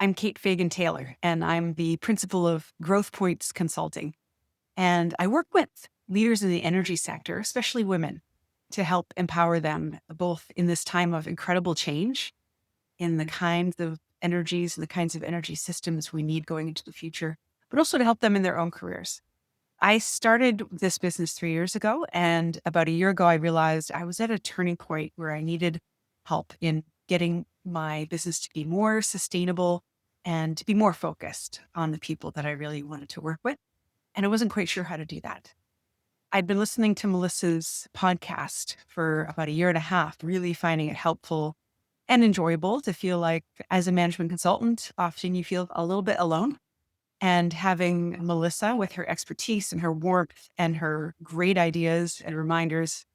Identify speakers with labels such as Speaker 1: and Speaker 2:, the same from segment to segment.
Speaker 1: I'm Kate Fagan Taylor, and I'm the principal of Growth Points Consulting. And I work with leaders in the energy sector, especially women, to help empower them both in this time of incredible change in the kinds of energies and the kinds of energy systems we need going into the future, but also to help them in their own careers. I started this business 3 years ago, and about a year ago, I realized I was at a turning point where I needed help in getting my business to be more sustainable and to be more focused on the people that I really wanted to work with. And I wasn't quite sure how to do that. I'd been listening to Melissa's podcast for about a year and a half, really finding it helpful and enjoyable to feel like, as a management consultant, often you feel a little bit alone. And having Melissa with her expertise and her warmth and her great ideas and reminders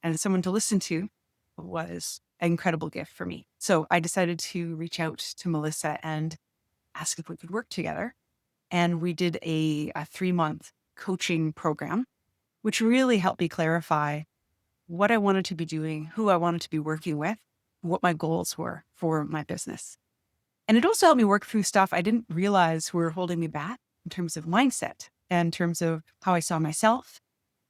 Speaker 1: and someone to listen to was an incredible gift for me. So I decided to reach out to Melissa and ask if we could work together. And we did a 3-month coaching program, which really helped me clarify what I wanted to be doing, who I wanted to be working with, what my goals were for my business. And it also helped me work through stuff I didn't realize were holding me back in terms of mindset and in terms of how I saw myself.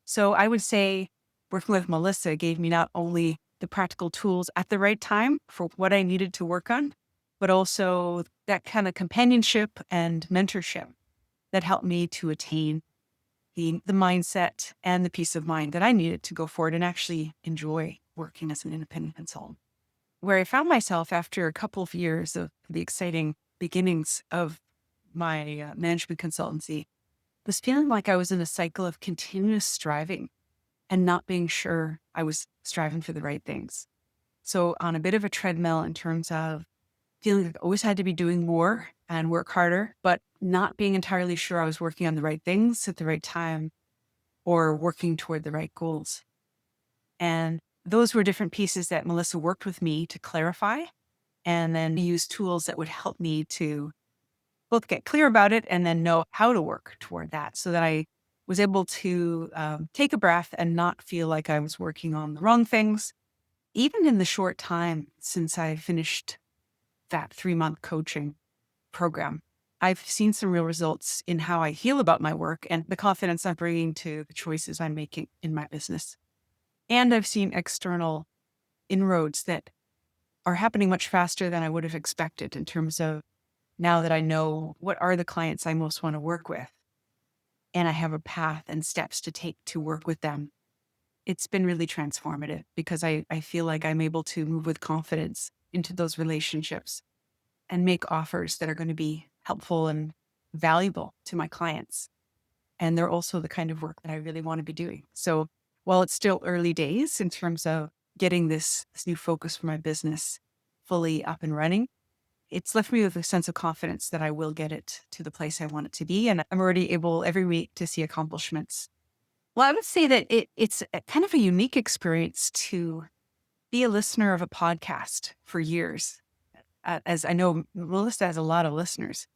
Speaker 1: So I would say working with Melissa gave me not only the practical tools at the right time for what I needed to work on, but also that kind of companionship and mentorship that helped me to attain the mindset and the peace of mind that I needed to go forward and actually enjoy working as an independent consultant. Where I found myself after a couple of years of the exciting beginnings of my management consultancy was feeling like I was in a cycle of continuous striving and not being sure I was striving for the right things. So on a bit of a treadmill in terms of feeling like I always had to be doing more and work harder, but not being entirely sure I was working on the right things at the right time or working toward the right goals. And those were different pieces that Melissa worked with me to clarify and then use tools that would help me to both get clear about it and then know how to work toward that so that I was able to take a breath and not feel like I was working on the wrong things. Even in the short time since I finished that 3-month coaching program, I've seen some real results in how I feel about my work and the confidence I'm bringing to the choices I'm making in my business. And I've seen external inroads that are happening much faster than I would have expected in terms of now that I know what are the clients I most want to work with, and I have a path and steps to take to work with them. It's been really transformative because I feel like I'm able to move with confidence into those relationships and make offers that are going to be helpful and valuable to my clients. And they're also the kind of work that I really want to be doing. So while it's still early days in terms of getting this new focus for my business fully up and running, it's left me with a sense of confidence that I will get it to the place I want it to be. And I'm already able every week to see accomplishments. Well, I would say that it's a kind of a unique experience to be a listener of a podcast for years. As I know, Melissa has a lot of listeners.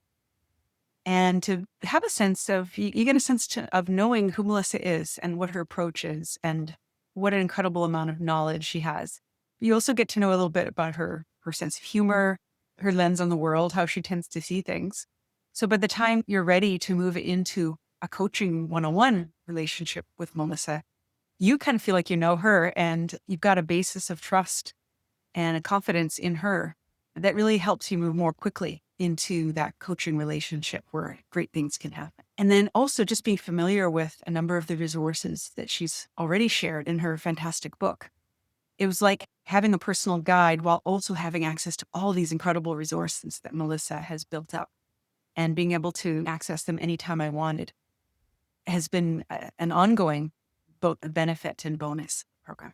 Speaker 1: And to have a sense of, you get a sense of knowing who Melissa is and what her approach is and what an incredible amount of knowledge she has. You also get to know a little bit about her sense of humor, her lens on the world, how she tends to see things. So by the time you're ready to move into a coaching one-on-one relationship with Melissa, you kind of feel like you know her and you've got a basis of trust and a confidence in her that really helps you move more quickly into that coaching relationship where great things can happen. And then also just being familiar with a number of the resources that she's already shared in her fantastic book. It was like having a personal guide while also having access to all these incredible resources that Melissa has built up, and being able to access them anytime I wanted has been an ongoing both benefit and bonus program.